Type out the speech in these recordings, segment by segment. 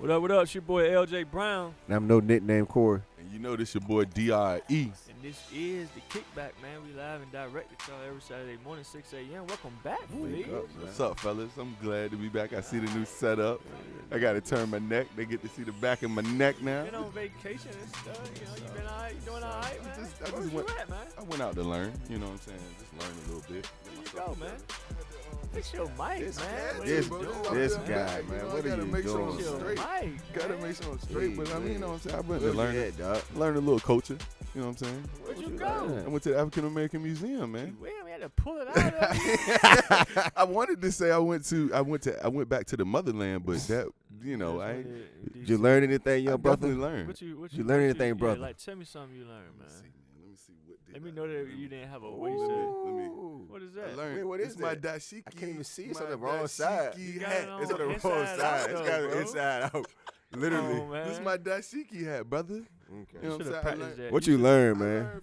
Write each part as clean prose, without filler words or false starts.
What up, what up? It's your boy LJay Brown. And I'm no nickname Corey. And you know this your boy D.R.E. And this is the Kickback, man. We live and direct with y'all every Saturday morning, 6 a.m. Welcome back, please. What's up, fellas? I'm glad to be back. I see the new setup. I got to turn my neck. They get to see the back of my neck now. Been on vacation and stuff. You been all right? You doing all right, man? Where you at, man? I went out to learn. You know what I'm saying? Just learn a little bit. Where you go, man? Fix your mic, man. This guy, man. What are you doing? Gotta make sure I'm straight. But I mean, you know what I'm saying? I went Where'd to you learn. at, dog? Learn a little culture. You know what I'm saying? Where'd you go? I went to the African American Museum, man. We had to pull it out of you. I wanted to say I went back to the motherland, but that, you know, I ain't. Did you learn anything, young brother? Definitely learned. What you learn anything, yeah, brother? Like, tell me something you learned, man. Let me see what. Let me know that you didn't have a waist. What is that? I learned. Wait, what is my that? dashiki. I can't even see. It's on the wrong side. You got Hat. it on It's on the wrong inside side. out, It's though, got it bro. inside out. Literally. Come on, man. This is my dashiki hat, brother. Okay. You know what I'm Should've saying? practiced that. What you learned, I man? learned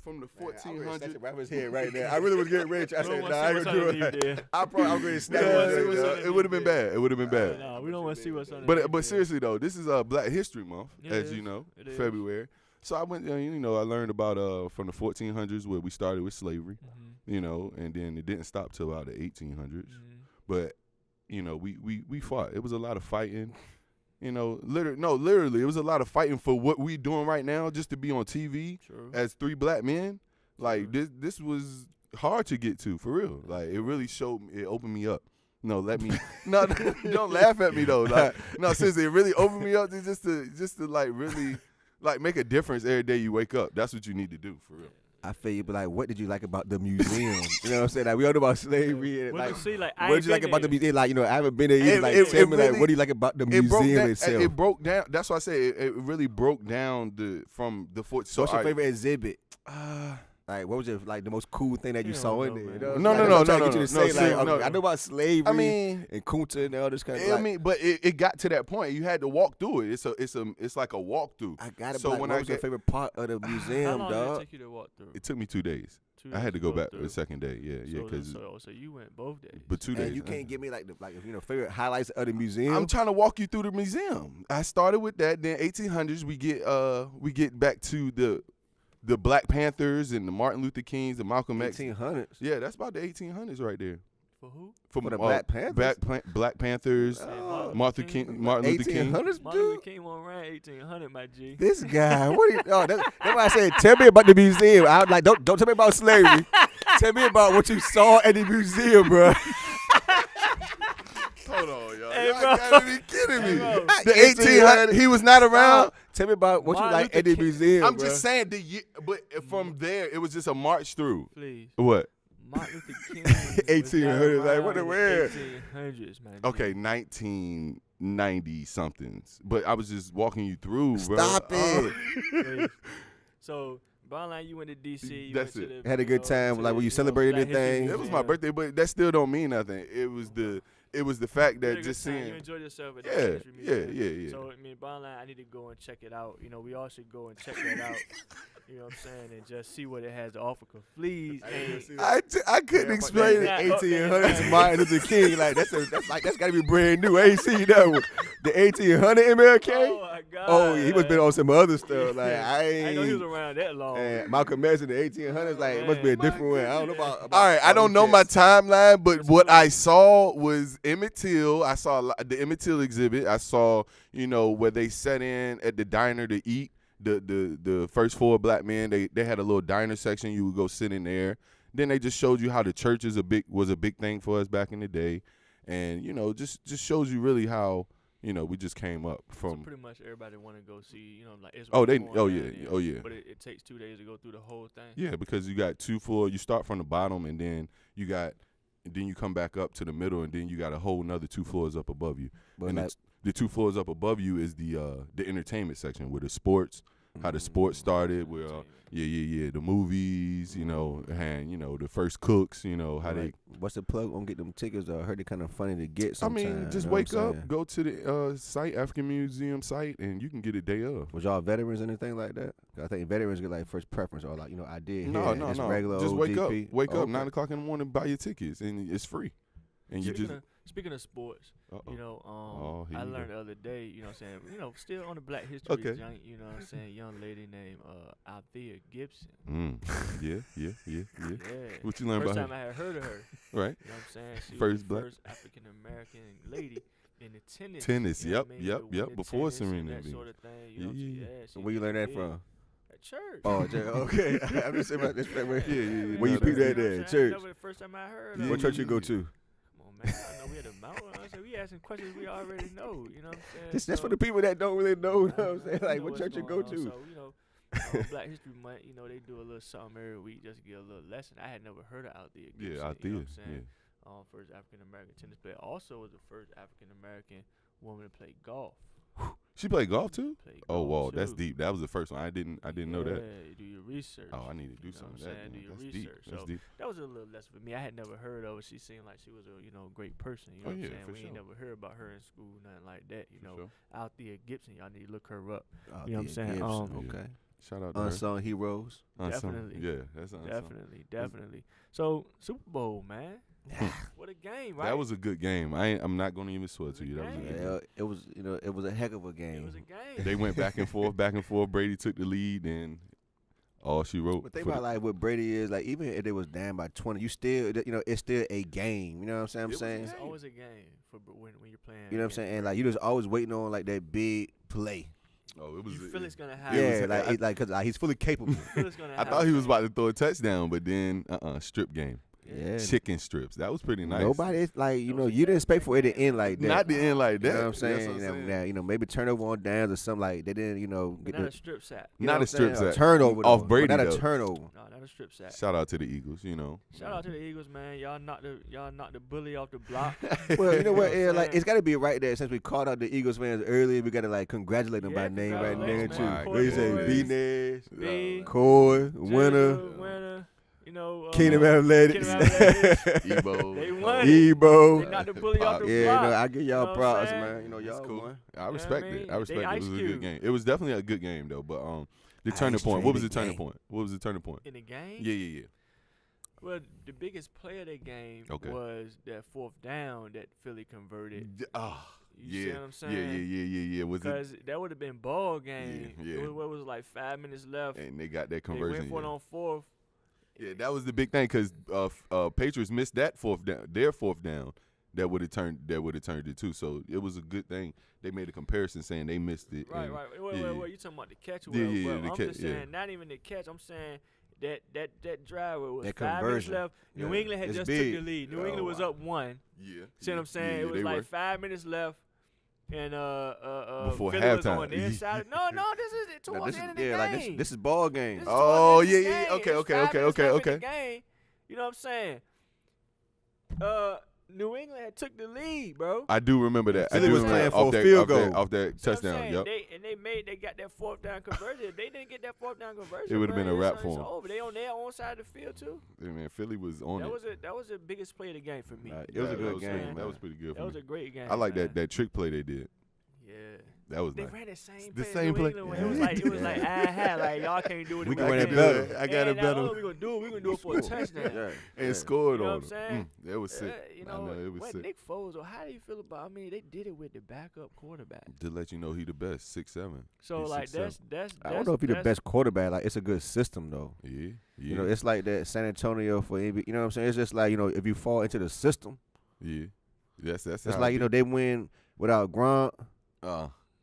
from the 1400s. Wrap his head right there. I really was getting rich. I We don't said, wanna nah, I see ain't what's gonna do underneath it. there. I'm going to snap Yeah, it. It would have been bad. It would have been bad. No, we don't want to see what's on But seriously though, this is Black History Month, Yeah, as it you is. know, It is. February. So I went, you know, I learned about from the 1400s where we started with slavery, you know, and then it didn't stop till about the 1800s. But you know, we fought. It was a lot of fighting. You know, literally, it was a lot of fighting for what we doing right now, just to be on TV as three black men. Like this was hard to get to, for real. Like it really showed me, it opened me up. No, let me. No, don't laugh at me though. Like, no, seriously, it really opened me up to just to like really like make a difference every day you wake up. That's what you need to do, for real. I feel you, but like, what did you like about the museum? You know what I'm saying? Like, we all know about slavery. And, Well, like, see, like, I what ain't did you like been about the there. museum? Like, you know, I haven't been there either. Like, it tell me, really- like, what do you like about the museum itself? It broke down. That's why I say it really broke down from the 40s. So what's your favorite exhibit? Like, what was like the most cool thing that you You saw don't in know, there? man. You know No, what I'm no, saying? I'm trying to no, get you to no, say, no, like, no. okay, I know about slavery. I mean, and Kunta and all this kind of. I Like, mean, but it got to that point. You had to walk through it. It's like a walkthrough. I got it. So Like, when what I was your get- favorite part of the How museum, long did it dog? take you to walk through? It took me 2 days. 2 I had to days go to back through. the second day. Yeah, because So you went both days. but 2 days. And you can't give me like favorite highlights of the museum. I'm trying to walk you through the museum. I started with that. Then 1800s, we get back to the Black Panthers and the Martin Luther Kings, the Malcolm X. 1800s. Yeah, that's about the 1800s right there. For who? From For the Black Panthers? Black Panthers, Martin Luther King. 1800s, Martin Luther dude. King won around 1800, my G. This guy, what? Are you, oh, that's why I said, tell me about the museum. I was like, don't tell me about slavery. Tell me about what you saw at the museum, bro. Hold on, y'all. Hey, Y'all bro. gotta be kidding me. Hey, bro. The 1800s, he was not around. Tell me about what Martin you like Luther at the King. museum. I'm bro. just saying the year, but from there, it was just a march through. Please. What? Martin Luther King. was 1800s, not like, what around the in word? 1800s, man. Okay, 1990 somethings. But I was just walking you through, bro. Stop it. Please. So, bottom line, you went to D.C. You That's went to it. the, Had a good time, like, when you celebrate Black History anything? It was Museum. my birthday, but that still don't mean nothing. It was the fact You had that a good just time. seeing. You enjoyed yourself at the Yeah, History Museum. yeah. So, I mean, bottom line, I need to go and check it out. You know, we all should go and check that out. You know what I'm saying? And just see what it has to offer. Cause please, I couldn't explain that. it. 1800s Martin Luther King, like that's gotta be brand new. I ain't seen that one. The 1800 MLK. oh my God. Oh, yeah, he must been on some other stuff. Like I I didn't know he was ain't. around that long. And Malcolm X in the 1800s, like it must be a different one. I don't know about All right, I don't know my timeline, but what I saw was Emmett Till. I saw the Emmett Till exhibit. I saw, you know, where they sat in at the diner to eat. The first 4 black men, they had a little diner section. You would go sit in there. Then they just showed you how the church was a big thing for us back in the day, and you know, just shows you really how, you know, we just came up So from. pretty much everybody want to go see, you know, like Israel. Oh, they. going Oh down yeah. there. Oh yeah. But it takes 2 days to go through the whole thing. Yeah, because you got 2 floors. You start from the bottom, and then you come back up to the middle, and then you got a whole another 2 floors up above you. But And like, the 2 floors up above you is the entertainment section where the sports, how the sports started, where the movies, you know, and you know the first cooks, you know how they. what's the plug on get them tickets? I heard they're kind of funny to get. I Sometimes, mean, just you know what wake I'm up, saying? go to the site, African Museum site, and you can get a day of. Was y'all veterans or anything like that? 'Cause I think veterans get like first preference or like I did. No, Regular just wake OGP. up. Wake up Okay. 9 o'clock in the morning, buy your tickets, and it's free. And you just Speaking of sports, Uh-oh. you know, here I you learned go. the other day, you know what I'm saying, still on the Black History Okay. joint, you know what I'm saying, young lady named Althea Gibson. Yeah. Yeah. What you learned First about time I had heard of her. Right. You know what I'm saying? She First was the black- first African American lady in the tennis. Tennis, you know what I yep, mean? yep, To win yep, the before tennis and Serena that did. sort of thing. You know, Yeah. she Where you did learn that big. from? At church. Oh, okay. I'm just saying about this. Yeah. Where you no, peep that's- that You know there? what I'm saying? Church. That was the first time I heard Yeah. of What it. church you go to? Come on, man. I know we had a mountain. I said, we asking questions we already know. You know what I'm saying? That's for So, the people that don't really know. You know what I'm saying? you Like, know what what's church you going go on. to? So, you know, Black History Month, you know, they do a little something every week just to get a little lesson. I had never heard of Althea Gibson. Yeah, You know Althea. what I'm saying? Yeah. First African American tennis player. Also was the first African American woman to play golf. She played golf too. Played Oh golf, wow, that's too. deep. That was the first one. I didn't know that. Yeah, do your research. Oh, I need to do You know some of what I'm that. saying? Do man. your That's research. deep. That's So deep. that was a little lesson for me. I had never heard of her. She seemed like she was a great person. You know Oh, what yeah, I'm saying? for We ain't sure. never heard about her in school, nothing like that. You For know, sure. Althea Gibson, y'all need to look her up. Oh, You know what I'm saying? Yeah. Okay. Shout out to her. Unsung heroes. Unsung. Definitely. Yeah, that's unsung. Definitely. So Super Bowl, man. What a game, right? That was a good game. I'm not gonna even swear to you. That was a good game. Yeah, it was. It was a heck of a game. It was a game. They went back and forth, back and forth. Brady took the lead, and all she wrote. But think for about like what Brady is like. Even if they was down by 20, you still, it's still a game. You know what I'm saying? It was a It's game. always a game for when you're playing. You know what I'm against saying? And Brady. like you just always waiting on like that big play. Oh, it was. You feel it's gonna It happen. was- Cause he's fully capable. You feel it's gonna I happen. thought he was about to throw a touchdown, but then strip game, Yeah. chicken strips. That was pretty nice. Nobody is like you Those know are you didn't expect for it to games. end like that. Not the end like that. You know what I'm That's saying? saying. Now, maybe turnover on downs or something like they didn't But get not the, a strip sack. you know Not what a strip I'm saying? sack. turnover Off though, but Brady, not though. a turnover. No, not a strip sack. Shout out to the Eagles. Shout out to the Eagles, man. Y'all knocked the bully off the block. Well, you know what? You know Yeah, what I'm like saying? it's got to be right there. Since we called out the Eagles fans earlier, we got to like congratulate them by Yeah, name right there congratulations, too. man. What you say? Boys. B Nash, B, Coy, Winner, winner. You know, Kingdom Athletics, Kingdom Athletics. Ebo. They won. Ebo. They knocked the bully off the Yeah, block. no, I give You know y'all what I'm props, saying? man. You know, That's y'all cool. won. I respect I it. mean? I respect They it. It Ice was a Cube. good game. It was definitely a good game though. But the turning Ice point. What was the Cube turning game. point? What was the turning point? In the game? Yeah. Well, the biggest play of the game Okay. was that fourth down that Philly converted. You see Yeah. what I'm saying? Yeah. Was it? Because that would have been ball game. Yeah. It was like 5 minutes left. And they got that They conversion. went for it yeah. on fourth. Yeah, that was the big thing because Patriots missed that fourth down. Their fourth down that would have turned it too. So it was a good thing. They made a comparison saying they missed it. Right. and- Wait. yeah. You talking about the catch? Yeah, Well, yeah, well, the I'm catch, just saying, yeah. not even the catch. I'm saying that drive was That 5 minutes conversion. left. New Yeah. England had It's just big. took the lead. New Oh, England was wow. up 1. Yeah. See what I'm saying? Yeah, It was they like were. 5 minutes left. And Before Philly was halftime. on the inside. No, this is Now, towards this the is end of the yeah, game. like this is ball game. This is Oh, towards the end of yeah, the yeah, game. okay, It's okay, 5 okay, minutes okay, left in okay. the game. You know what I'm saying? New England had took the lead, bro. I do remember that. Philly I do was remember playing off for a that, field off that, goal. off that See what I'm touchdown. saying? Yep. They got that fourth down conversion. If they didn't get that fourth down conversion, It would've been a man, wrap it's for 'em. over. They on their own side of the field too. Yeah, man, Philly was on it. That was the biggest play of the game for me. It was a Yeah, good that was game. pretty- man. That was pretty good That for was me. a great game. I like man. that trick play they did. Yeah. That was They nice. ran the same The play. same New play. England went. It was like like y'all can't do it. We in can the run it game. better. I got it And better. all we gonna do it for a touchdown. Yeah. And scored You know on what I'm saying? them. That was sick. You I know it was what sick. Nick Foles, or how do you feel about? I mean, they did it with the backup quarterback. To let you know he the best, 6'7". So He's like 6'7". that's I don't know if he's the best quarterback. Like it's a good system though. Yeah. You know, it's like that San Antonio for NBA. You know what I'm saying? It's just like if you fall into the system, yeah. That's it's how like it they win without Gronk. be.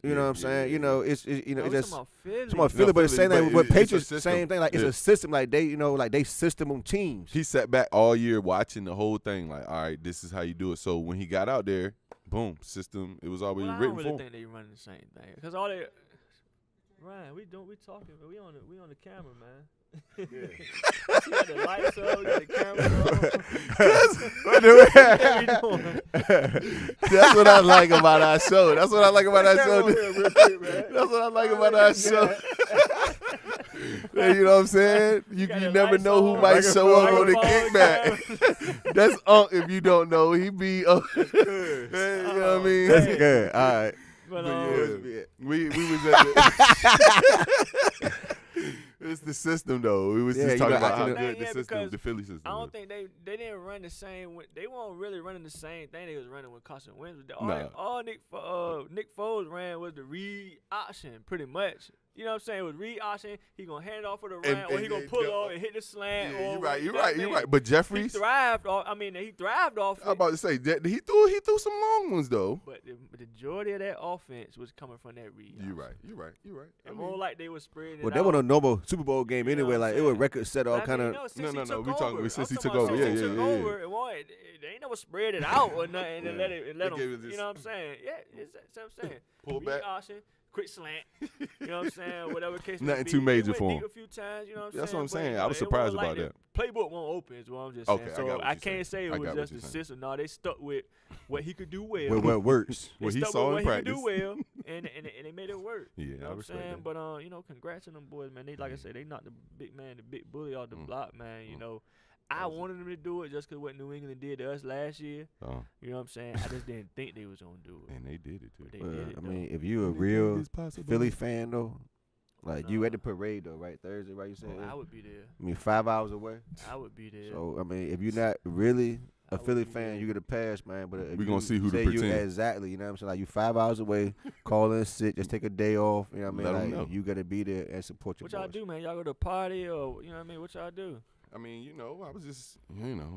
You know what I'm saying? yeah. It's it's No, just. talking about Philly. It's about No, Philly, but it's Philly, same thing but with it's a Patriots. system. Same thing. Like it's Yeah. a system. Like they system on teams. He sat back all year watching the whole thing. Like, all right, this is how you do it. So when he got out there, boom, system. It was already Well, I written don't for really him. think they running the same thing because all they. Ryan, we talking. We on the camera, man. We got the lights up. We got the camera on. That's what I like about our show. That's what I like about our show. That's what I like about our show. You know what I'm saying? You Got the never lights know who on, might show up on the microphone, kickback. That's if you don't know. He be you know what I mean? That's good. All right. But But yeah, we was at the It's the system though. We was Yeah, just you talking know, about how I- good the Yeah, system, because the Philly system. I don't is. think they didn't run the same. They weren't really running the same thing they was running with Carson Wentz. Nah. All Nick Foles ran was the read option, pretty much. You know what I'm saying? It was read option. He gonna hand it off for the run, or he gonna pull off and hit the slant. Yeah, or you're right. But He Jeffries, thrived off. I mean, he thrived off I'm it. about to say that he threw some long ones though. But the majority of that offense was coming from that read. You're option. right. I And mean, more like they were spreading it Well, they out. were a normal Super Bowl game You know anyway. what I'm Like it was saying? record set all But I kind mean, of. since he No, took we talking- over. since he I'm took talking about over, since yeah. he took over, it wasn't- they ain't never spread it out or nothing and let They them. gave it this- You know what I'm saying? Yeah, that's what I'm saying. Pull Read back. option, quick slant. You know what I'm saying? Whatever case may Nothing be. too They major went for deep him. a few times. You know what I'm That's saying? what I'm saying. But, I was it wasn't surprised like about the that. Playbook won't open is what I'm just Okay, saying. I got So what I you're can't say saying. it I was got what just you're the saying. system. No, they stuck with what he could do well. What works? They What he stuck saw with in what he could practice. do well, and they made it work. Yeah, You know I what I'm respect saying? that. But you know, congrats on them boys, man. They like I said, they knocked the big man, the big bully off the block, man. You know, I wanted them to do it just 'cause what New England did to us last year. You know what I'm saying? I just didn't think they was gonna do it. And they did it too. But they Well, did it, I though. mean, if you a Anything real is possible. Philly fan though, like you Nah. at the parade though, right? Thursday, right? You said. Oh, I would be there. I mean, 5 hours away. I would be there. So I mean, if you're not really I a would Philly be fan, there. you get a pass, man. But if We gonna you see who to say you pretend. exactly. You know what I'm saying? Like you 5 hours away, call in sick, just take a day off. You know what I Let 'em mean? know. Like you gotta be there and support your What y'all boys. do, man? Y'all go to a party or you know what I mean? What y'all do? I mean, you know, I was just,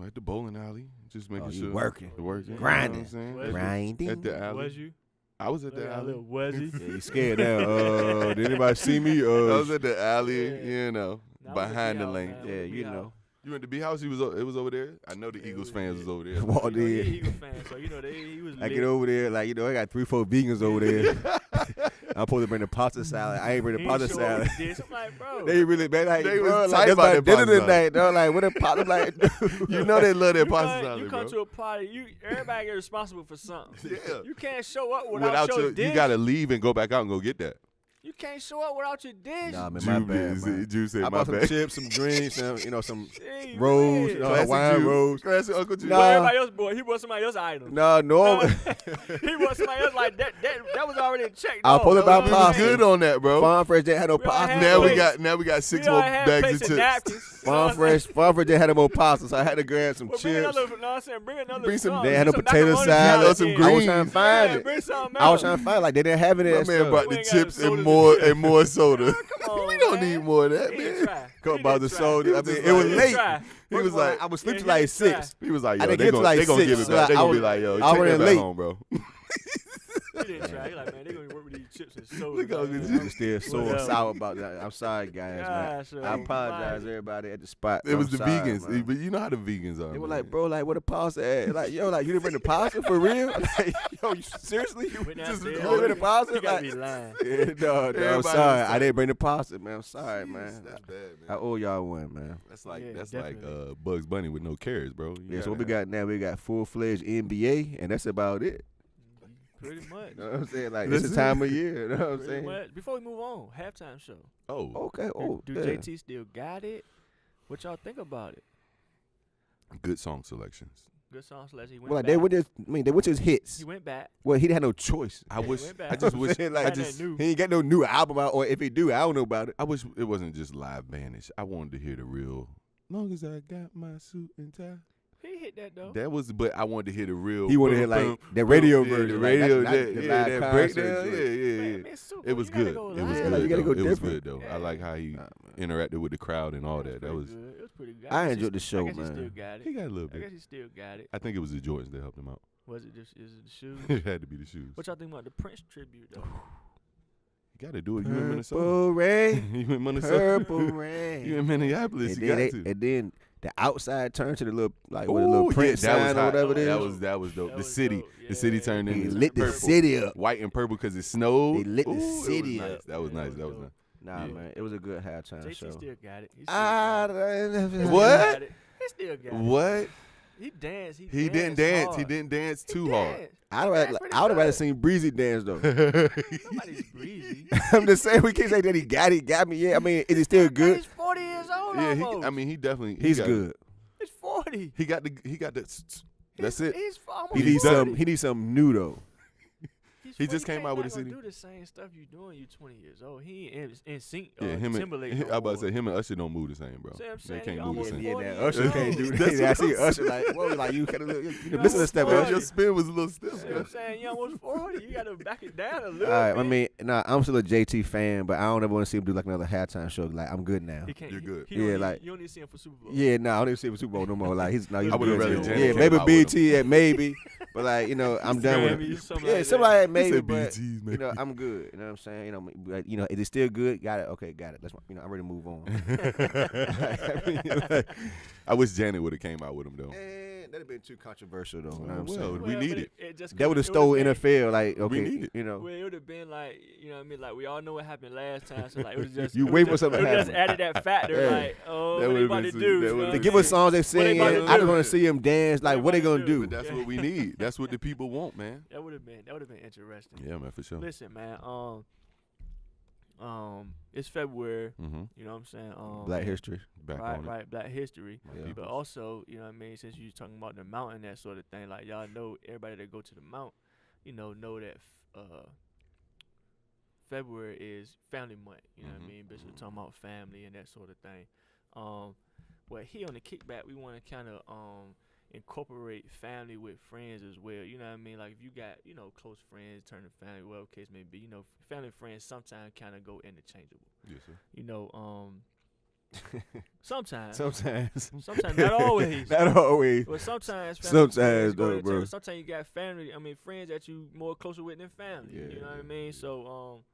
at the bowling alley, just making Oh, you sure. working. Working. Grinding. You know what I'm saying? Was Grinding. At the alley. Was you? I was at the Look, a alley. little was Yeah, you scared now. Did anybody see me? I was at the alley, Yeah. you know, Nah, I was at behind the B-House, lane. man. Yeah, With you B-House. know. You went to B House? It was over there. I know the Yeah, Eagles we fans did. was over there. Walked You know, he in. an Eagle fan, so you know he was. I lit. get over there, like, you know, I got 3-4 vegans over there. I'm supposed to bring the pasta salad. I ain't bring the He pasta ain't show up salad. with this. I'm like, bro. They really, man, like, They bro, was like, tight that's about my that dinner pasta salad. tonight. They're like, what a pasta? I'm like, You know they love that you pasta come, salad, you come bro. to a party, everybody get responsible for something. Yeah. You can't show up without your dish. you gotta leave and go back out and go get that. You can't show up without your dish. nah, man, my bad, man. Juice said I my bought some bad. chips, some drinks, some, you know, some Hey, rolls, man. you know, Classic Hawaiian Juice. rolls. Classic Uncle Juice. Nah. But everybody else bought. He bought somebody else's item. No, normal. He bought somebody else like that. That was already in check. I'll no, pull it no, by no, We no, was pasta. good on that, bro. Farm Fresh didn't have no We all pasta. had Now we plates. got 6 We more all had bags plates of and chips. napkins. Farm Fresh didn't have no more pasta, so I had to grab some Well, bring chips. another. No, I'm saying bring another. Bring some- something. They had no Some potato macaroni salad, some again. I was greens. trying to find Yeah, it. bring something I was else. trying to find like they didn't have it. My and man stuff. brought We the ain't got chips sodas and and more chips. and more soda. Come on, We don't man. need more of that, He didn't man. try. Couple He bottles didn't of soda. try. I mean, just it was like- late. Try. He was like, I was sleeping Yeah, till like he tried. 6. he was like, I yo, didn't they get to like gonna give 6, it so back. They I gonna was- be like, yo, I take was that running back late. home, bro. He didn't try. He like, man, they gonna work with these chips and soda. Look how man. good I'm still sore and Whatever. sour about that. I'm sorry, guys, man. Gosh, I apologize, everybody at the spot. It was I'm the sorry, vegans, man. but you know how the vegans are. They were man. like, bro, like, what the pasta at? Like, yo, like, you didn't bring the pasta for real? Like, yo, you seriously? You Went just downstairs. you didn't bring the pasta? You gotta Like, be lying. yeah, no, I'm Everybody sorry. was I didn't bring the pasta, man. I'm sorry, Jeez, man. That's bad, I man. owe y'all one, man. That's like Yeah, that's definitely. like Bugs Bunny with no carrots, bro. Yeah, so what we got now? We got full-fledged NBA, and that's about it. Pretty much. You know what I'm saying? Like, it's That's the it. time of year. You know what I'm Pretty saying? much. Before we move on, halftime show. Oh, Okay. Oh, Do yeah. JT still got it? What y'all think about it? good song selections. Good song selection. He went Well, like, back. they went his, I mean, they went to his hits. He went back. Well, he didn't have no choice. I wish. went back. I just wish. Like, I Had just. that new. He ain't got no new album out, or if he do, I don't know about it. I wish it wasn't just live bandish. I wanted to hear the real. Long as I got my suit and tie. He hit that though. That was, but I wanted to hear the real. He wanted to hear like the radio yeah, version, the like, radio, not that, the yeah, live that concert breakdown, joint. yeah, yeah, Man, yeah. man, super. It was You gotta good. go It was live. good. Like, you gotta though. go It was different. good though. Yeah. I like how he Nah, man. interacted with the crowd and all that. That was. Good. It was pretty good. I guess enjoyed the he- show, I guess He still man. got He it. got a little I guess bit. he still got it. I think it was the Jordans that helped him out. Was it just? Is it the shoes? It had to be the shoes. What y'all think about the Prince tribute though? You got to do it. You in Minnesota. Purple rain, You in Minnesota. purple rain. You in Minneapolis. and, You then got they, to. and then the outside turned to the little like with a little Ooh, print yeah, that was sign or hot. whatever it is. That was dope. That The was city. dope. The city Yeah, turned yeah. He into lit the purple. city up. White and purple because it snowed. They lit the Ooh, it city was up. nice. That was Yeah, nice. that That was was nice. Nah, Yeah. man, it was a good halftime JT show. still got it. He still Ah, got it. He What? got it. He still got it. What? He danced. He didn't dance. He hard. didn't dance He too hard. danced. I That's would pretty have rather good. seen Breezy dance though. Nobody's breezy. I'm just saying we can't say that he got me. Yeah, I mean, is he still good? He's 40 years old Yeah, almost. I mean, he definitely. He's got- good. He's 40. He got the. That's it. He's almost He needs 40. some. He needs something new though. He just came out with a CD. Do the same stuff you doing. You 20 years old. He ain't in sync. Yeah, him Timberlake. and I about to say him and Usher don't move the same, bro. They can't move the same. Yeah, Usher can't do that. I see Usher like, whoa, like you kind of missing a step. Your spin was a little stiff. You know what I'm saying? You almost 40. You got to back it down a little bit. All right, I mean, I'm still a JT fan, but I don't ever want to see him do like another halftime show. Like, I'm good now. You're good. You don't need to see him for Super Bowl. Yeah, I don't even see him for Super Bowl no more. Like, he's I would have rather yeah, maybe BT, maybe, but like, I'm done with it. Yeah, somebody like maybe, but you know, I'm good. You know what I'm saying? You know, is it still good? Got it. Okay, got it. Let's, I'm ready to move on. I wish Janet would have came out with him though. That'd have been too controversial though. You know what I'm saying? We need it. That would have stole NFL. Like, okay, we need it. You know. Well, it would have been like, you know what I mean? Like, we all know what happened last time. So, like, it was just. You wait for something to happen. Just added that factor. Like, what they about to do? They give us songs they sing. I just want to see them dance. Like, what they going to do? But that's what we need. That's what the people want, man. That would have been interesting. Yeah, man, for sure. Listen, man. It's February. Mm-hmm. You know what I'm saying? Black History. Right, Black History. Yeah. But also, you know what I mean, since you're talking about the mountain, that sort of thing, like y'all know, everybody that go to the mount, know that February is family month. You know what I mean? Basically talking about family and that sort of thing. But here on the Kickback, we want to kind of incorporate family with friends as well. You know what I mean? Like if you got, close friends turn to family, whatever case may be, family and friends sometimes kind of go interchangeable. Yes, sir. Sometimes, not always. Not always. But sometimes, though, bro. Sometimes you got family. I mean, friends that you more closer with than family. Yeah, you know what I mean? So,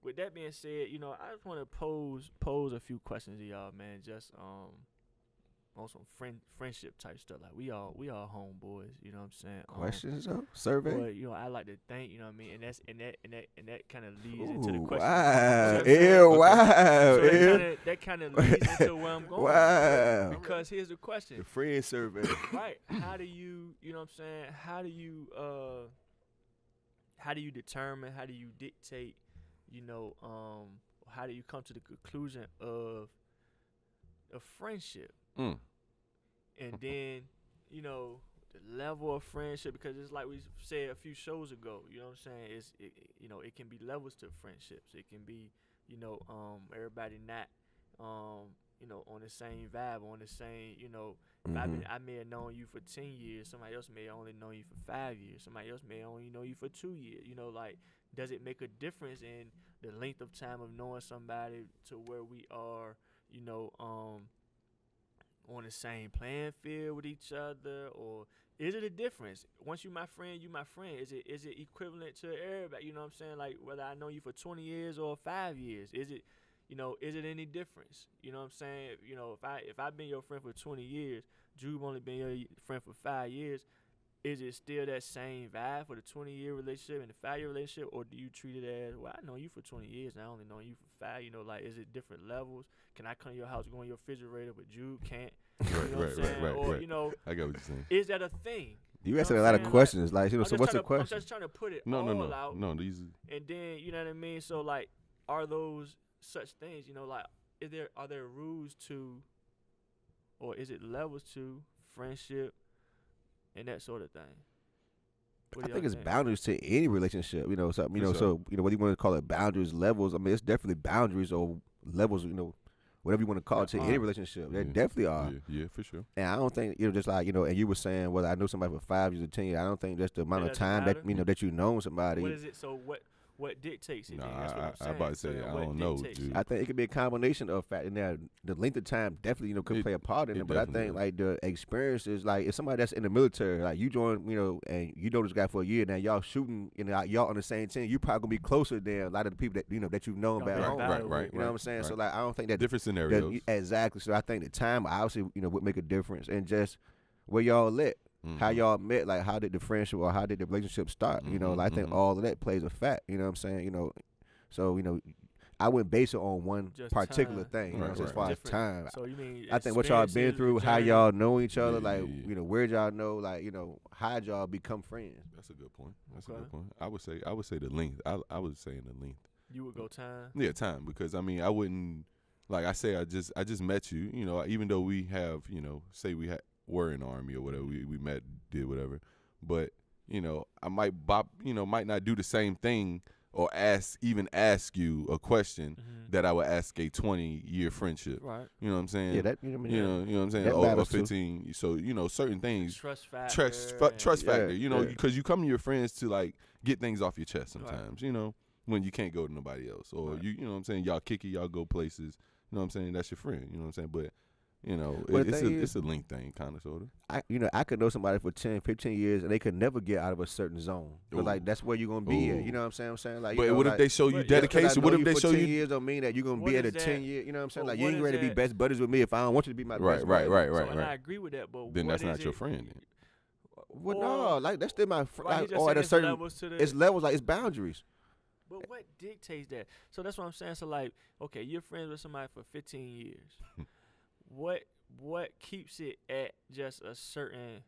with that being said, I just want to pose a few questions to y'all, man. Just on some friendship type stuff. Like we all homeboys. You know what I'm saying? Questions though? Survey. But I like to think. You know what I mean? And that kind of leads into the question. Wow. So that kind of leads into where I'm going. Wow. Because here's the question. The friend survey. Right. How do you? You know what I'm saying? How do you determine? How do you dictate? How do you come to the conclusion of a friendship? And then, the level of friendship, because it's like we said a few shows ago, you know what I'm saying? It can be levels to friendships. It can be, everybody not, on the same vibe, on the same, I may have known you for 10 years. Somebody else may have only known you for 5 years. Somebody else may only know you for 2 years. Like, does it make a difference in the length of time of knowing somebody to where we are, on the same playing field with each other, or is it a difference? Once you my friend, you my friend. Is it equivalent to everybody? You know what I'm saying? Like whether I know you for 20 years or 5 years, is it any difference? You know what I'm saying? If I've been your friend for 20 years, Drew only been your friend for 5 years, is it still that same vibe for the 20-year relationship and the 5-year relationship, or do you treat it as, well, I know you for 20 years and I only know you for 5? Like, is it different levels? Can I come to your house, go in your refrigerator, but Drew can't? You know what I'm saying? Or, I get what you're saying. Is that a thing? You asking a lot of questions. Like, so what's the question? I'm just trying to put it all out. No, these. And then, you know what I mean? So, like, are those such things, like, are there rules to, or is it levels to friendship and that sort of thing? I think it's boundaries to any relationship, so whether you want to call it boundaries, levels, I mean, it's definitely boundaries or levels, whatever you want to call it to any relationship. There definitely are. Yeah, for sure. And I don't think, just like, and you were saying whether I know somebody for 5 years or 10 years, I don't think that's the amount of time that, that you know somebody. What is it? So what dictates it? That's what I'm about to say, I don't know, dude. I think it could be a combination of fact. And the length of time definitely, could play a part in it. But I think, like, the experience is, like, if somebody that's in the military, like, you join, and you know this guy for a year, now y'all shooting, y'all on the same team, you probably going to be closer than a lot of the people that, that you've known back home. Right. You know what I'm saying? Right. So, like, I don't think that. Different scenarios. Exactly. So, I think the time, obviously, would make a difference. And just where y'all lit. How y'all met, like how did the friendship or how did the relationship start? I think all of that plays a fact. You know what I'm saying? So I wouldn't base it on one just particular time. thing. As far as time. So you mean I think what y'all been through, how y'all know each other, yeah. where'd y'all know, like how'd y'all become friends? That's a good point. A good point. I would say the length. I would say in the length. You would go time. Yeah, time, because I mean I wouldn't, like I say, I just met you. Even though we have say we were in the Army or whatever, we met, did whatever, but I might might not do the same thing or ask you a question that I would ask a 20-year friendship. Right. You know what I'm saying? Yeah, that you know what I'm saying? That Or matters 15. So, certain things. Trust factor. Trust factor. Yeah. Because you come to your friends to like get things off your chest sometimes, when you can't go to nobody else. Or you know what I'm saying, y'all kick it, y'all go places. You know what I'm saying? That's your friend. You know what I'm saying? But it's a link thing, kind of, sort of. I could know somebody for 10, 15 years, and they could never get out of a certain zone. But like that's where you're gonna be at. You know what I'm saying? Like, but what if they show you dedication? What if they show you 10 years? Don't mean that you're gonna be at a 10-year. You know what I'm saying? Like you ain't ready to be best buddies with me if I don't want you to be my best buddy. Right. And I agree with that, but then that's not your friend. Then. Well, no, like that's still my friend. Or at a certain, it's levels, like it's boundaries. But what dictates that? So that's what I'm saying. So like, okay, you're friends with somebody for 15 years. What keeps it at just a certain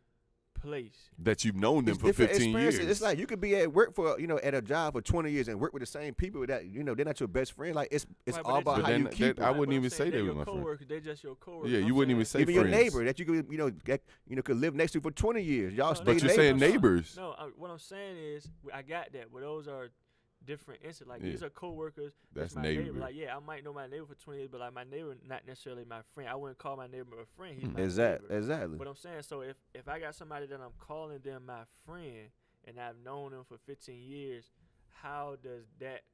place? That you've known them for 15 years. It's like you could be at work for, at a job for 20 years and work with the same people that, they're not your best friend. Like it's right, all about how you keep. I wouldn't even say they were my friend. They're just your coworkers. Yeah, you wouldn't even say even friends. your neighbor that you could, could live next to for 20 years. Y'all stay But you're saying neighbors. No, what I'm saying is I got that, but those are different instances. Like these are coworkers. That's my neighbor. Like I might know my neighbor for 20 years, but like my neighbor not necessarily my friend. I wouldn't call my neighbor a friend. He's my neighbor. Exactly. But I'm saying, so if I got somebody that I'm calling them my friend and I've known them for 15 years, how does that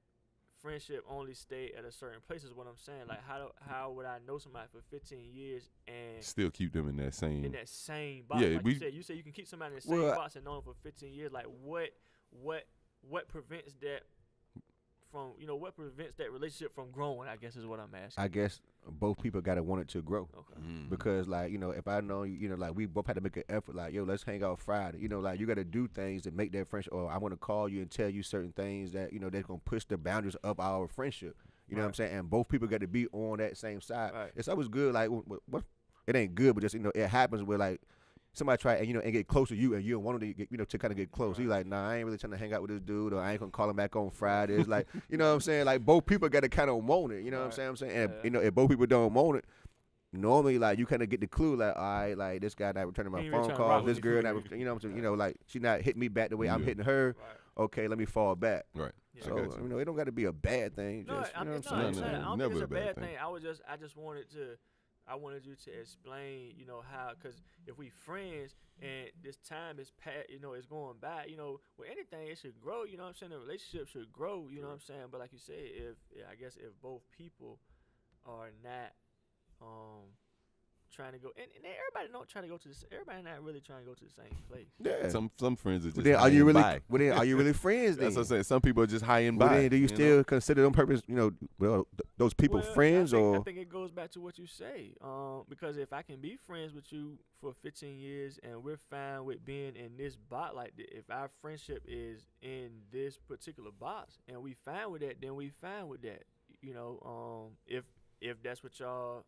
friendship only stay at a certain place? Is what I'm saying. Like how would I know somebody for 15 years and still keep them in that same box? Yeah, like you said you can keep somebody in the same box and know them for 15 years. Like what prevents that? From what prevents that relationship from growing? I guess is what I'm asking. I guess both people gotta want it to grow. Okay. Because like if I know like we both had to make an effort. Like let's hang out Friday. Like you gotta do things to make that friendship. Or I want to call you and tell you certain things that that's gonna push the boundaries of our friendship. You know what I'm saying? And both people got to be on that same side. Right. It's always good. Like what it ain't good, but just it happens where like. Somebody try and get close to you and you don't want them to get to kind of get close. Right. You like, nah, I ain't really trying to hang out with this dude, or I ain't gonna call him back on Fridays. Like, you know what I'm saying? Like both people got to kind of want it. You know what I'm saying? And if both people don't want it, normally like you kind of get the clue. Like, all right, like this guy not returning my phone calls. This girl not, what I'm saying? Like she not hitting me back the way I'm hitting her. Right. Okay, let me fall back. Right. Yeah. So it don't got to be a bad thing. No, just, I don't think it's a bad thing. I just wanted to. I wanted you to explain, how, because if we friends and this time is past, it's going by, with anything, it should grow, you know what I'm saying? The relationship should grow, you know what I'm saying? But like you said, if both people are not trying to go, and everybody not trying to go to this, everybody not really trying to go to the same place. Yeah. Some friends are just are you really friends then? That's what I'm saying. Some people are just high and by. Then do you still consider them purpose, those people friends I think it goes back to what you say. Because if I can be friends with you for 15 years and we're fine with being in this box, like if our friendship is in this particular box and we fine with that, then we fine with that. If that's what y'all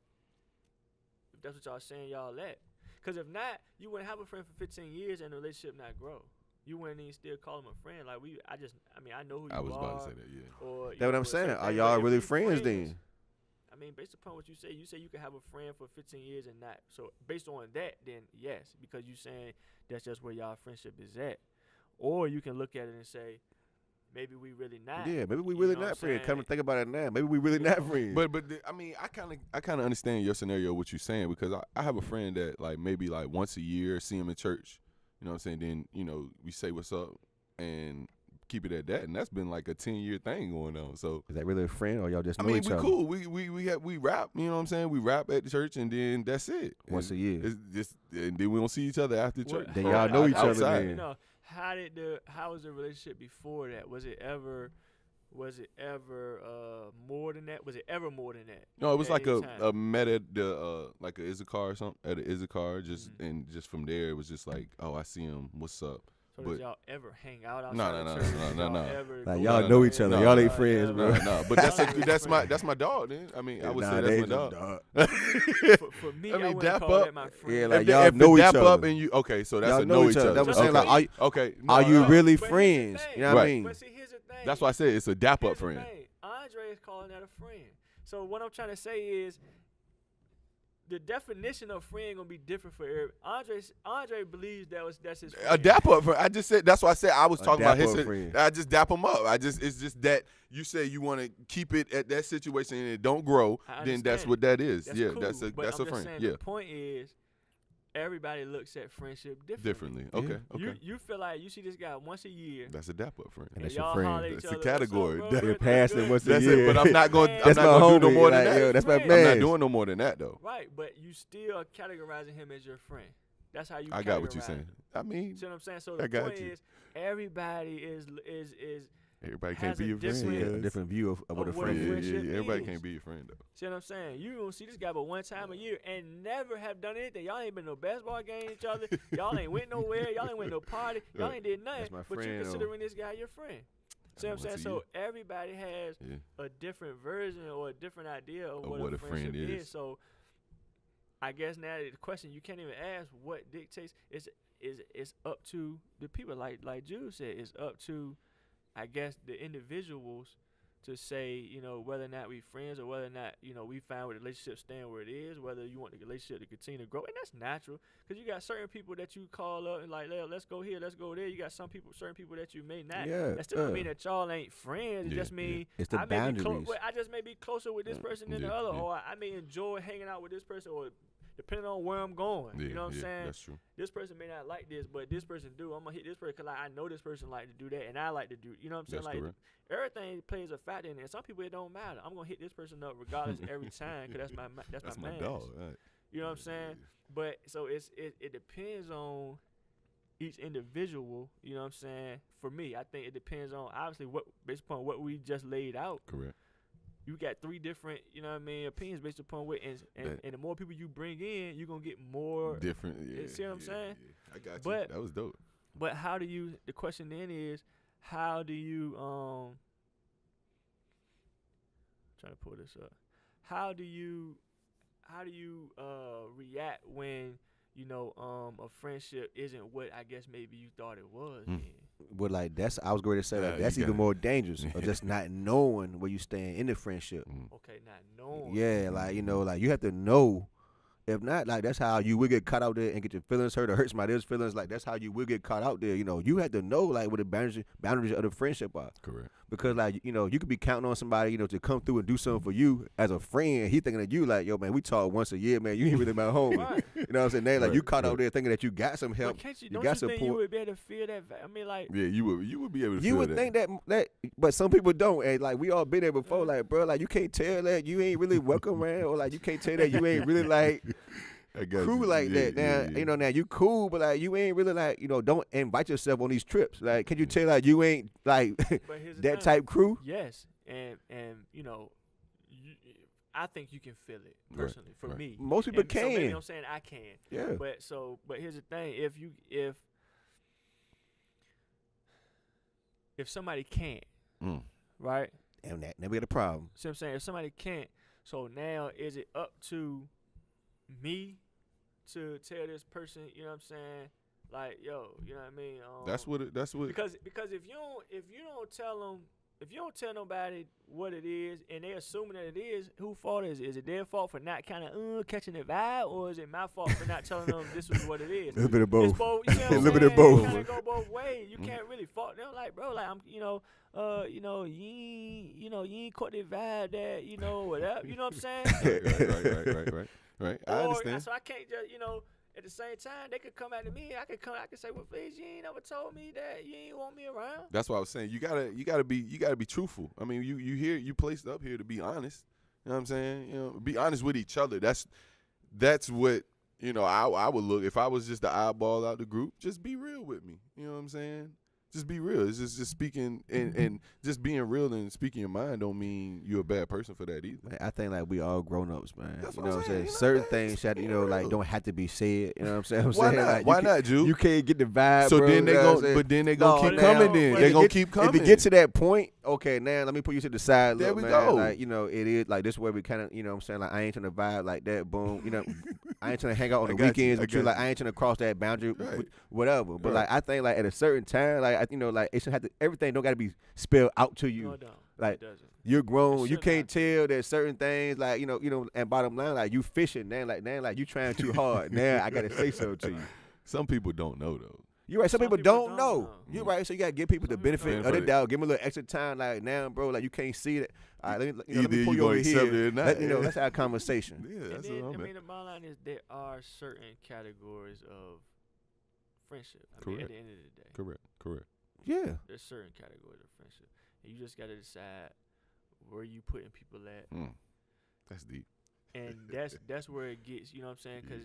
saying y'all at. Because if not, you wouldn't have a friend for 15 years and the relationship not grow. You wouldn't even still call him a friend. Like I know who you are. I was about to say that, yeah. Or, that's what I'm saying. Are y'all really friends then? I mean, based upon what you say you can have a friend for 15 years and not. So based on that, then yes, because you saying that's just where y'all friendship is at. Or you can look at it and say, maybe we really not. Yeah, maybe we really not friends. Come to think about it now, maybe we really not friends. But I mean, I kind of understand your scenario, what you're saying, because I have a friend that like maybe like once a year, see him in church. You know what I'm saying? Then we say what's up and keep it at that, and that's been like a 10-year thing going on. So is that really a friend, or y'all just know each other? Cool. We rap. You know what I'm saying? We rap at the church, and then that's it. Once a year. It's just, and then we don't see each other after church. Then y'all know each other. Then. How was the relationship before that? Was it ever more than that? Was it ever more than that? No, it was like a met at the like a Issachar or something, at a Issachar, and just from there it was just like, oh, I see him, what's up? So did y'all ever hang out outside? No. Like y'all know each other. Y'all ain't friends, bro. No, but that's my dog, then. I mean, I would say that's my dog. For me, I wouldn't call that my friend. Yeah, like y'all know each other. Dap up and you okay, so that's a know each other. That's what I'm saying. Like, are you really friends? You know what I mean? But see, here's the thing. That's why I said it's a dap up friend. Andre is calling that a friend. So what I'm trying to say is, the definition of friend gonna be different for every. Andre believes that's his friend. A dap up friend. I just said that's why I said I was talking about his friend. I just dap him up. It's just that you say you want to keep it at that situation and it don't grow, then that's what that is. That's yeah, cool, that's a friend. Saying, yeah. The point is, everybody looks at friendship differently. Okay. You feel like you see this guy once a year. That's a dap up friend. And that's your friend. That's the category. You're past it once a That's year. it. But I'm not going. That's I'm my not homie. gonna do no more than Like, that. yo, that's my man. I'm man. not doing no more than that though. Right, but you still categorizing him as your friend. That's how you. I got what you're saying. I mean, see what I'm saying? So I the got point you. is, everybody is. everybody has can't be a your friend. A different view of what a Of what a friend is. friendship Everybody is. can't be your friend though. See what I'm saying? You don't see this guy but one time a year and never have done anything. Y'all ain't been to no basketball game with each other. Y'all ain't went nowhere. Y'all ain't went to no party. Y'all ain't did nothing. That's my But you friend, considering this guy your friend. See what I'm saying? Once a So year. everybody has a different version or a different idea of what a friendship is. So I guess now the question you can't even ask what dictates is up to the people. Like Jude said, it's up to I guess the individuals to say, whether or not we friends or whether or not, we find where the relationship stand where it is, whether you want the relationship to continue to grow. And that's natural because you got certain people that you call up and like, let's go here, let's go there. You got certain people that you may not. Yeah, that still don't mean that y'all ain't friends. It just mean it's the boundaries. I just may be closer with this person than the other, or I may enjoy hanging out with this person, or depending on where I'm going. You know what I'm saying? That's true. This person may not like this, but this person do. I'm going to hit this person because I know this person like to do that, and I like to do, you know what I'm saying? That's Like, correct. everything plays a factor in it. And some people, it don't matter. I'm going to hit this person up regardless every time because that's my dog. Right. You know what I'm saying? But so it depends on each individual, you know what I'm saying? For me, I think it depends on, obviously, based upon what we just laid out. Correct. You got three different, opinions based upon what, and the more people you bring in, you're going to get more. Different, yeah. See what I'm saying? Yeah. I got you. But, that was dope. But the question then is, how do you, trying to pull this up. How do you react when, a friendship isn't what I guess maybe you thought it was then? But like I was going to say that's even more dangerous, or just not knowing where you stand in the friendship. Okay, not knowing. Yeah, like you have to know. If not, like that's how you will get caught out there and get your feelings hurt or hurt somebody else's feelings. Like that's how you will get caught out there. You have to know like what the boundaries of the friendship are. Correct. Because like you could be counting on somebody to come through and do something for you as a friend. He thinking of you like, yo man, we talk once a year, man. You ain't really my homie. Right. You know what I'm saying? They like you caught out there thinking that you got some help. But can't you got think support. you would be able to feel that? I mean, like Yeah, you would be able to. You feel would that. think that, but some people don't. And like we all been there before. Like bro, like you can't tell that you ain't really welcome, man, or like you can't tell that you ain't really like. Crew like that. Now, now you cool, but like you ain't really like, don't invite yourself on these trips. Like, can you tell like you ain't like that type crew? Yes, and I think you can feel it personally. For me, most people can. So maybe I'm saying I can. Yeah. But here's the thing: if somebody can't, right? And that never get a problem. See what I'm saying? If somebody can't, so now is it up to me to tell this person, you know what I'm saying? Like, yo, you know what I mean? That's what. Because if you don't tell nobody what it is and they assuming that it is, whose fault is it? Is it their fault for not kind of catching the vibe, or is it my fault for not telling them this was what it is? A little bit of both. It's both. You know what I'm a little bit of saying? both. You kind of go both ways. You can't really fault them. Like, bro, like I'm, you ain't caught the vibe that, whatever. You know what I'm saying? Right. I understand. So I can't just, at the same time, they could come at me. I could say, well, please, you ain't never told me that you ain't want me around. That's what I was saying. You gotta be truthful. I mean, you placed up here to be honest. You know what I'm saying? Be honest with each other. That's what I would look if I was just the eyeball out the group. Just be real with me. You know what I'm saying? Just be real. It's just speaking and just being real and speaking your mind don't mean you're a bad person for that either. Man, I think like we all grown ups, man. That's you what know I'm what I'm saying. saying? Certain things that like don't have to be said. You know what I'm saying? Why not? Like, Why not, Jude? You can't get the vibe. So bro, then they gonna keep coming. Then they gonna keep coming. If you get to that point, okay, now let me put you to the side. There look, we man. go. Like it is like this way we kind of what I'm saying, like I ain't trying to vibe like that. Boom. I ain't trying to hang out on the weekends with you. Like I ain't trying to cross that boundary, whatever. But like I think like at a certain time, like it should have to. Everything don't got to be spelled out to you. No, it don't. Like you're grown, you can't tell that certain things like you know. And bottom line, like you fishing, then like you trying too hard. Now I gotta say so to you. Some people don't know though. You're right. Some people don't know. You're right. So you gotta give people the benefit of the doubt. Give them a little extra time. Like now, bro, like you can't see that. All right, let me pull you over here. Let's have a conversation. Yeah, that's what I mean, the bottom line is there are certain categories of friendship. I mean, at the end of the day. Correct. Yeah. There's certain categories of friendship, and you just gotta decide where you putting people at. That's deep. And that's where it gets, you know what I'm saying? Because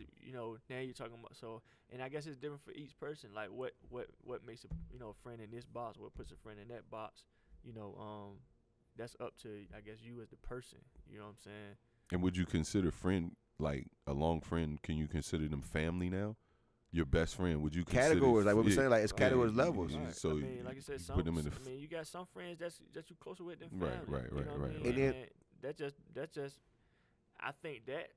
now you're talking about and I guess it's different for each person. Like what makes a friend in this box? What puts a friend in that box? That's up to I guess you as the person. You know what I'm saying? And would you consider friend like a long friend? Can you consider them family now? Your best friend? Would you consider categories like what we're saying? Like it's categories levels. Right. So I mean, like I said, put them in you got some friends that you closer with than family. Right. You know what I mean? And then that just I think that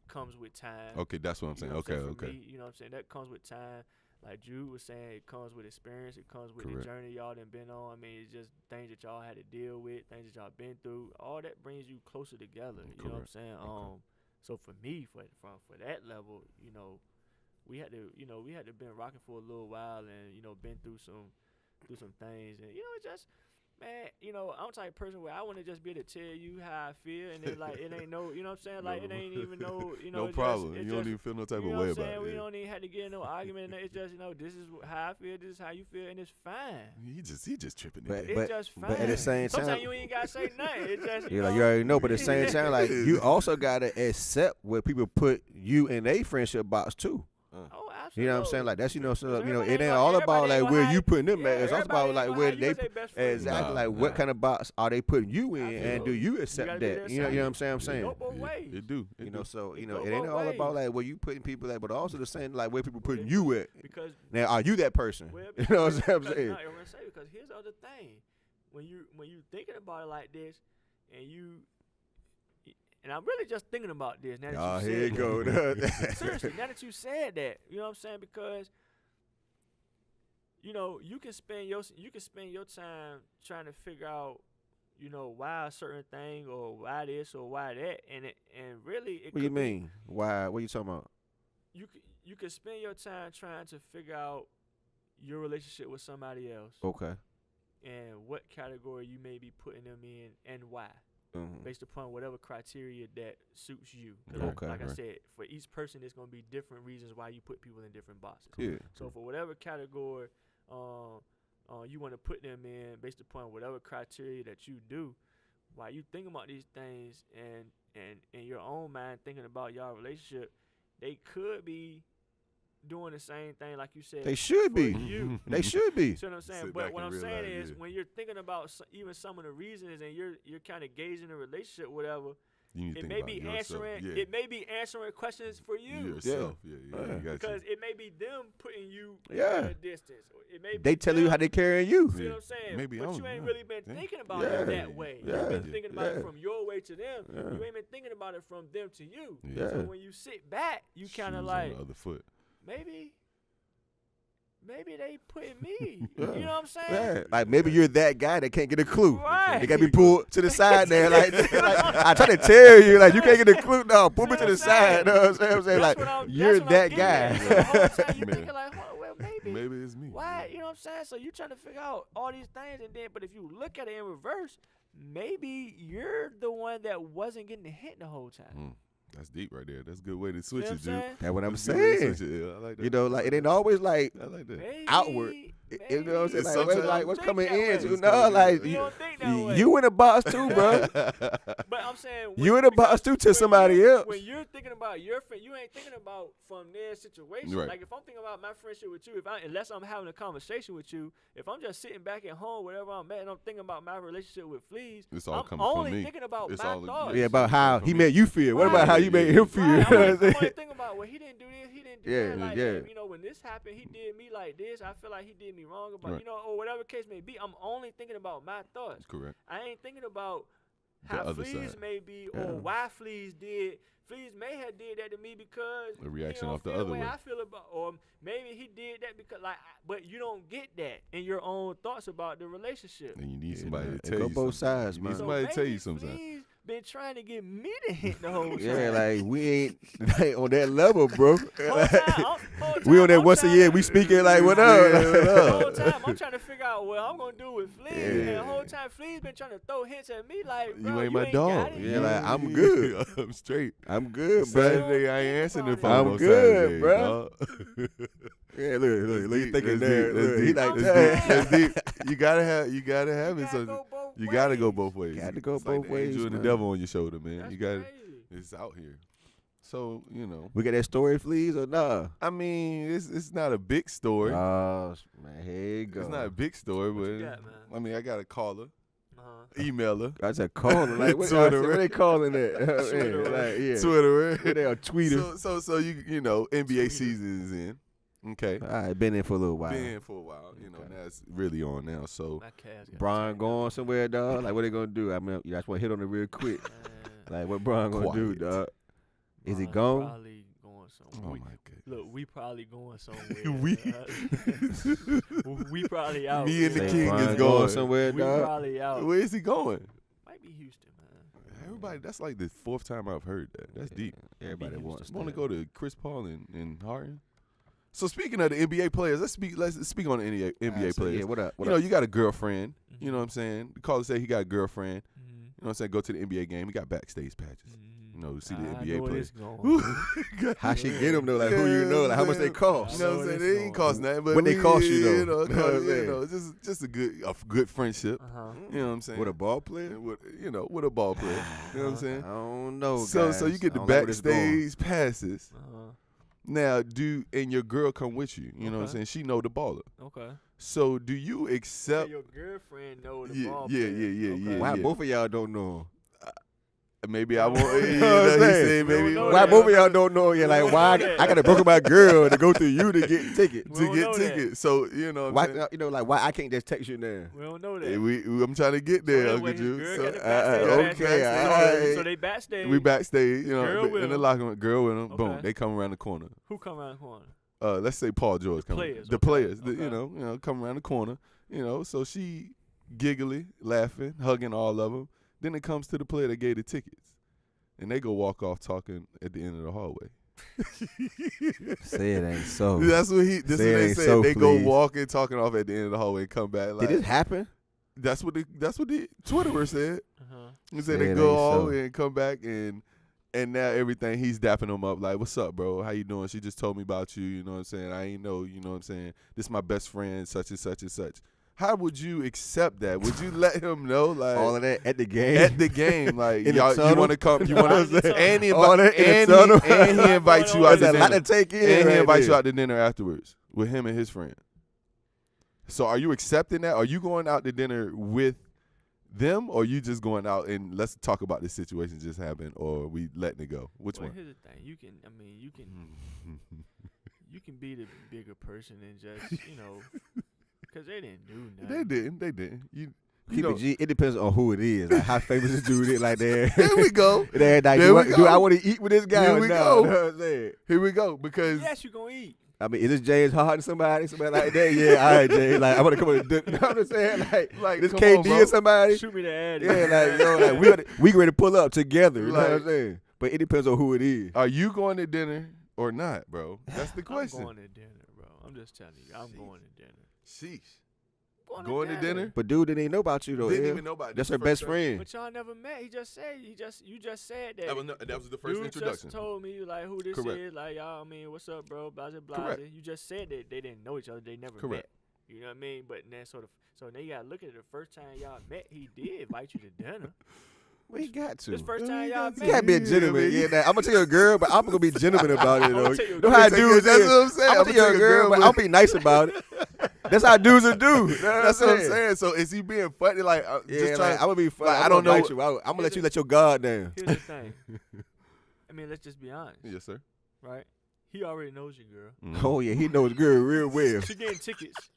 comes with time. Okay, that's what I'm saying. Okay. Me, you know what I'm saying? That comes with time. Like Drew was saying, it comes with experience. It comes with the journey y'all done been on. I mean, it's just things that y'all had to deal with, things that y'all been through. All that brings you closer together. You know what I'm saying? So for me, for that level, we had to been rocking for a little while, and been through some things, and it just. Man, I'm the type of person where I want to just be able to tell you how I feel, and then like it ain't no, you know what I'm saying? Like it ain't even no, no problem. You don't even feel no type of way about it. We don't even have to get in no argument. It's just this is how I feel, this is how you feel, and it's fine. He just tripping. It's just fine. But at the same time, sometimes you ain't gotta say nothing. It's just you already know. But at the same time, like you also gotta accept where people put you in a friendship box too. Oh, absolutely. You know what I'm saying? Like that's it ain't all about like where you putting them at. It's also about like where they exactly like what kind of box are they putting you in, and do you accept that? You know what I'm saying? It do. So it ain't all about like where you putting people at, but also the same like where people putting you at. Because now are you that person? You know what I'm saying? I'm gonna say because here's the other thing, when you thinking about it like this, and I'm really just thinking about this now that you said here you go. Seriously, now that you said that, you know what I'm saying? Because you can spend your time trying to figure out, why a certain thing or why this or why that, and really it. What do you mean? Why? What are you talking about? You can spend your time trying to figure out your relationship with somebody else. Okay. And what category you may be putting them in and why. Based upon whatever criteria that suits you. Okay, like I said, for each person, there's going to be different reasons why you put people in different boxes. Yeah. So for whatever category you want to put them in, based upon whatever criteria that you do, while you think about these things and in your own mind thinking about your relationship, they could be doing the same thing like you said. They should be. You. They should be. See what I'm saying? But what I'm saying is, when you're thinking about even some of the reasons, and you're kind of gauging the relationship, whatever, it may be answering questions for you. Yourself. Because it may be them putting you at a distance. It may be they tell you how they carrying you. See what I'm saying? Maybe but you ain't really been thinking about it that way. You've been thinking about it from your way to them. You ain't been thinking about it from them to you. So when you sit back, you kind of like, on the other foot. Maybe they putting me. You know what I'm saying? Yeah. Like maybe you're that guy that can't get a clue. Right. They got to be pulled to the side there. Like I try to tell you, like you can't get a clue. No, pull me to the side. You know what I'm saying? Like you're that guy. So the whole time you thinking like, well, maybe it's me. Why? You know what I'm saying? So you trying to figure out all these things, but if you look at it in reverse, maybe you're the one that wasn't getting the hint the whole time. That's deep right there. That's a good way to switch it, dude. That's what I'm saying. I like that. Like it ain't always like I like that. outward. You know what I'm saying? Like what's coming in? Like you in a box too, bro. But I'm saying you in a box too to somebody else. When you're thinking about your friend, you ain't thinking about from their situation. Right. Like if I'm thinking about my friendship with you, unless I'm having a conversation with you, if I'm just sitting back at home, wherever I'm at, and I'm thinking about my relationship with Fleas, I'm only thinking about my thoughts. Yeah, about how he made you feel. What about how you made him feel? I'm only thinking about, well, he didn't do this, he didn't do that. Like, when this happened, he did me like this. I feel like he did me wrong. But or whatever case may be, I'm only thinking about my thoughts. Correct. I ain't thinking about how Fleas may be or why Fleas did. Fleas may have did that to me because a reaction off the other way. I feel about or maybe he did that because but you don't get that in your own thoughts about the relationship. And you need somebody to It tell go you both something. sides, You man. need somebody to tell you So something. maybe been trying to get me to hit the whole time. Yeah, like we ain't like, on that level, bro. Whole time, We on that I'm once a trying year. to- We speaking like what up? The whole time I'm trying to figure out what I'm gonna do with Fleas, Yeah. and the whole time Fleas been trying to throw hints at me like, bro, You ain't my got dog. it Yeah, yet. like, I'm good. I'm straight. I'm good, bro. Saturday, I ain't answering the phone I'm on good, Saturday, bro. dog. Yeah, look, he deep, thinking that's there. deep, Look, that's he deep, like that's that. That's deep. You gotta have it. You So gotta go both you gotta go ways. both ways. Gotta go It's like both the ways, angel and man. the devil on your shoulder, man. That's You got crazy. it's out here. So We got that story, Fleas, or nah? I mean, it's not a big story. Oh, man, here you go. It's not a big story, What but you got, man? I mean, I got to call her, Uh-huh. email her, I said calling. Like, what, Twitter. what they calling that? Twitter. Like, yeah. Twitter. What they are tweeter. So you know, NBA season is in. Okay. All right, been in for a little while. Been for a while, you know, Okay. now it's really on now. So My calves got Brian tightened going up. somewhere, dog? Like, what they gonna do? I mean, I just want to hit on it real quick. Man, Like, what Brian gonna do, Quiet. dog? Is he Brian's gone? Probably going somewhere. oh We- my god. Look, we probably going somewhere. We- we probably out. Me and the Say king Brian is going. somewhere, We dog. probably out. Where is he going? Might be Houston, man. Everybody, that's like the fourth time I've heard that. That's deep. Everybody Houston. wants Want to that. go to Chris Paul and Harden? So speaking of the NBA players, let's speak on the NBA All right, so, players. yeah, what up? What You know, up? you got a girlfriend. Mm-hmm. You know what I'm saying? The caller said he got a girlfriend. Mhm. You know what I'm saying? Go to the NBA game. He got backstage patches. Mhm. You know, to see the I NBA know where players. this going. How she get them though? Like, who you know? Like, how much they cost? You know what I'm saying? They ain't cost nothing, but What they cost you, though? You know, You know what I'm cost, you saying? know, just a good friendship. Uh-huh. You know what I'm saying? With a ball player? with with a ball player. You know what I'm I saying? don't know. So guys. you get I the don't like where this going. backstage passes. Uh-huh. Now, and your girl come with you. You know what I'm Okay. saying? She know the baller. Okay. So do you So accept? your girlfriend know the Yeah, ball yeah, player. yeah, Okay. yeah. Why both of y'all don't know? Maybe I won't. You You know what know, I'm he saying? said We don't maybe know Why that. both of y'all don't know? You're like, don't why? know that. I gotta broke my girl to go through you to get tickets. We to don't get know that. tickets. So you know, what Why? I'm saying? You know, like, why I can't just text you now? We don't know that. Hey, I'm trying to get there, So Uncle wait, his Drew. girl So, got the backstage okay, pass. alright. So they backstage. we backstage, you know, Girl with in the him. locker room. Girl with them. Boom, Okay. they come around the corner. Who come around the corner? Let's say Paul George come. players, The okay, players, okay. you know, come around the corner. You know, so she giggly, laughing, hugging all of them. Then it comes to the player that gave the tickets, and they go walk off talking at the end of the hallway. Say it ain't so. That's what this is what Say it they ain't said. so, They please. go walking, talking off at the end of the hallway, and come back. Like, Did this happen? That's what the Twitterer said. Uh-huh. He said Say they it go ain't all so. and come back and now everything he's dapping them up like, what's up, bro? How you doing? She just told me about you. You know what I'm saying? I ain't know. You know what I'm saying? This my best friend, such and such and such. How would you accept that? Would you let him know, like, All of that at the game. at the game, like, In the y'all, you tunnel? want to come? You All want that to? And he All that in the tunnel? and he invites you out There's to a lot to dinner. take in. And he right invites you there. out to dinner afterwards with him and his friend. So are you accepting that? Are you going out to dinner with them, or you just going out and let's talk about this situation just happened, or we letting it go? Which Well, one? here's the thing. You can be the bigger person and just, because they didn't do nothing. They didn't. You Keep know, it G. It depends on who it is. Like, how famous this dude is. Like, there. There we go. There, like, There do, we I, do go. I want to eat with this guy Here or we not? go. You know what I'm saying? Here we go. Because Yes, you going to eat. I mean, is this James Harden somebody like that? Yeah, all right, Jay. Like, I want to come with a dip. You know what I'm saying? Like this come KD on, bro. or somebody? Shoot me the ad. Yeah, like, we ready to pull up together. You know what I'm Like- saying? But it depends on who it is. are you going to dinner or not, bro? That's the I'm question. going to dinner, bro. I'm just telling you. I'm going to dinner. Sheesh. I'm Going to dinner? But dude didn't even know about you though. Didn't yeah. even know about it. That's This her the best first friend. But y'all never met. You just said that. That was the first Dude introduction. just told me like who this Correct. is, like y'all. I mean, what's up, bro? Blah blah Correct. blah. You just said that they didn't know each other. They never Correct. met. You know what I mean? But then so now you gotta look at it. The first time y'all met, he did invite you to dinner. We got to. This first Yeah, time we y'all got to. met. You gotta be a gentleman. Yeah, Yeah, now, I'm gonna tell you a girl, but I'm gonna be gentleman about it I'ma though. tell you a You know how girl. dudes That's is. what I'm saying. I'm I'ma gonna tell you a girl, but I'm be nice about it. That's how dudes are do. That's what I'm saying. So is he being funny? Like, Yeah, just trying. like, I'm gonna be fun. like, I'm I don't gonna know- bite you. I'm gonna let you let your guard down. Here's the thing. I mean, let's just be honest, Yes, sir. right? He already knows your girl. Oh yeah, he knows girl real well. She getting tickets.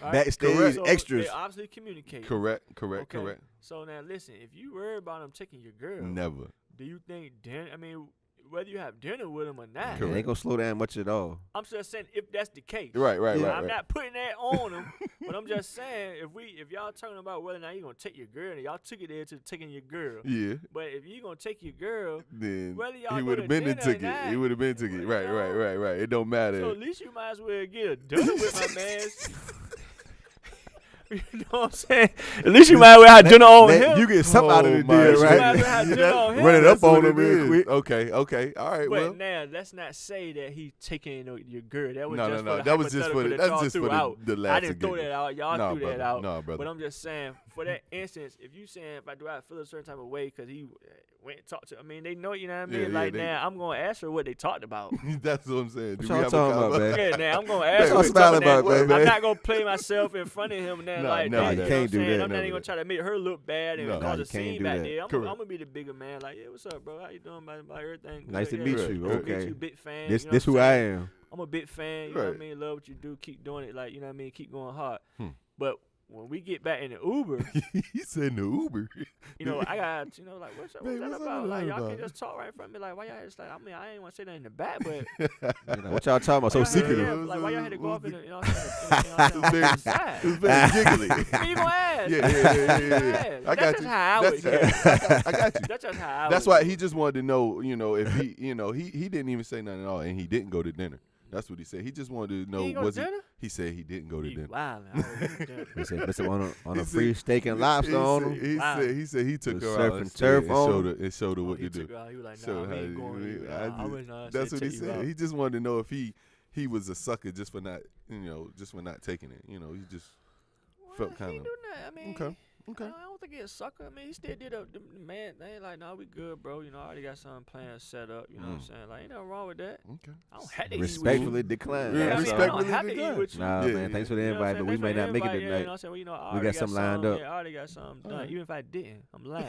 Right? Backstage Correct. So extras. They obviously communicate. Correct. Okay. Correct. So now listen, if you worry about him taking your girl, Never. do you think dinner? I mean, whether you have dinner with him or not. It ain't gonna slow down much at all. I'm just saying if that's the case. Right. I'm not putting that on him, but I'm just saying if y'all talking about whether or not you gonna take your girl, and y'all took it there to taking your girl. Yeah. But if you gonna take your girl, Then whether y'all he would have been the ticket. He would have been ticket. Right. It don't matter. So at least you might as well get a dinner with my man. You know what I'm saying? At least you might as well have dinner on him. You get something out of the deal, You might as well right? have dinner on him. Run it up That's what on him it real is. quick. Okay. All right. But Well, now let's not say that he taking your girl. That was No. just for the That was just for hypothetical the. that That's y'all just threw for out. the last. I didn't throw that out. Y'all threw that out. No, brother. But I'm just saying, for that instance, if you saying if I feel a certain type of way because he went and talked to, I mean, they know, you know what I mean? Yeah, now I'm gonna ask her what they talked about. That's what I'm saying. What y'all talking about, man? Yeah, now I'm gonna ask her. What y'all smiling about, I'm man? not gonna play myself in front of him and then No, like no, that. you know can't what do I'm saying? that, I'm not no. even gonna try to make her look bad and No, cause you a can't scene do back that. there. I'm Correct. gonna be the bigger man. Like, yeah, what's up, bro? How you doing? About everything? Nice to Yeah, meet yeah, you. nice to Okay. meet you, big fan. This you know this what who I'm I saying? am. I'm a big fan. You know what I Right. mean? Love what you do. Keep doing it. Like, you know what I mean? Keep going hard. Hmm. But when we get back in the Uber, He said in the Uber. you know, I got, you know, like, what's Man, that what's about? that Like, y'all about? can just talk right in front of me. Like, why y'all just like, I mean, I ain't want to say that in the back, but You know, what y'all talking about? So why y'all had- secretive. yeah, like, why y'all had to go What off was in the, you know what I'm saying? It was Side. very giggly. I mean, you gonna ask? Yeah. That's I got just you. how I would That's- get. I got you. That's just how I That's would why do he it. just wanted to know, if he, he didn't even say nothing at all, and he didn't go to dinner. That's what he said. He just wanted to know, He ain't go to was it? dinner? He said he didn't go to He dinner. wildin'. Listen, on a He free said- steak and lobster on him. He said he took Was her surf out and turf on and showed her what He to do. took her out. He was like, nah, Showed we how ain't you- going. I I was not. That's what he take you said. out. He just wanted to know if he was a sucker just for not, just for not taking it. He just felt He kind ain't of do nothing. I mean, okay. I don't think he's a sucker. I mean, he still did the man thing. Like, nah, we good, bro. You know, I already got something planned set up. You know what I'm saying? Like, ain't nothing wrong with that. Okay. I don't have to eat with you. Respectfully decline. Yeah, I mean, I respectfully don't have to eat decline. with you. Nah, Yeah, man. Thanks for the You know what I'm invite, but we saying? may Thanks for not the make it invite, yeah, you know tonight. what I'm saying? Well, you know, I We already got something lined up. Yeah, I already got something done. Alright. Even if I didn't, I'm lying.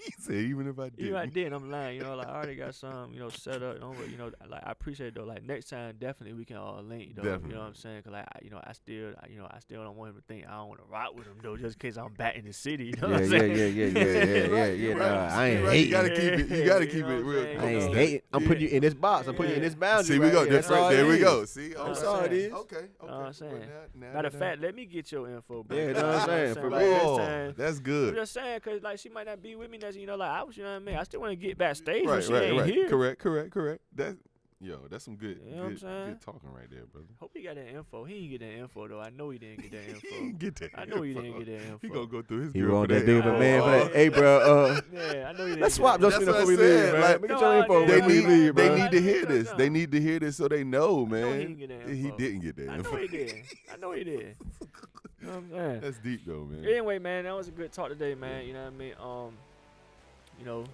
He said even if I did. Even if I didn't, I'm lying. You know, like I already got some, set up. You know, like I appreciate it though. Like next time, definitely we can all link though. Definitely. You know what I'm saying? Cause like, I still don't want him to think I don't want to rock with him though, just in case I'm back in the city. You know what I'm saying? Yeah. Nah, I ain't Right, you gotta hating. keep it. You gotta You keep know it what I'm real. saying? I You ain't know, hating. I'm putting you in this box. I'm putting you in this boundary. See, we right go. here. That's all There it we is. go. See, That's okay. all it is. Okay. what I'm saying. Now Matter of that fact, let me get your info, bro. Yeah, you know what I'm saying? For Like, real. next Oh, time- that's I'm good. just saying, cause like she might not be with me next. You know, like I was. You know what I mean? I still want to get backstage, but Right, she ain't here. Correct. That's some good, You know what I'm saying? good talking right there, brother. Hope he got that info. He didn't get that info though. I know he didn't get that info. Get that. I know he info. didn't get that info. He gonna go through his. He girl want for that big of a Oh, man for oh, that. Hey, bro. Yeah, I know he didn't. Let's get swap that. just That's before what we I said, leave, man. like, Let me get your no, info I They before we didn't. leave, they bro. need to hear No, this. no. They need to hear this so they know, man. he didn't get that He info. didn't get that I info. know he did. I know he did. You know what I'm saying? That's deep though, man. Anyway, man, that was a good talk today, man. You know what I mean?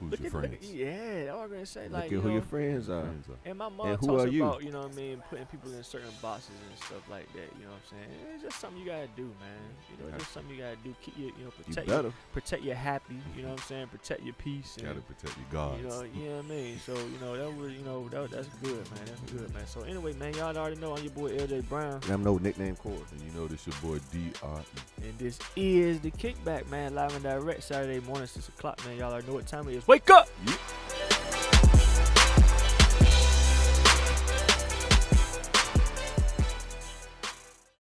Who's look your at friends? Yeah, that's what I'm gonna say. Look Like, at you who know, your friends are. and my mom And who talks are you? about, you know what I mean, putting people in certain boxes and stuff like that. You know what I'm saying? It's just something you gotta do, man. You know, it's just something you gotta do. Keep your, You protect your happy. You know what I'm saying? Protect your peace. And, Gotta protect your gods. you know what I mean? So, that's good, man. That's good, man. So, anyway, man, y'all already know I'm your boy LJay Brown. I'm no nickname Corey. And you know this your boy DRE. And this is the Kickback, man. Live and direct Saturday morning, 6 o'clock, man. Y'all already know what time it is. Wake up! Yeah.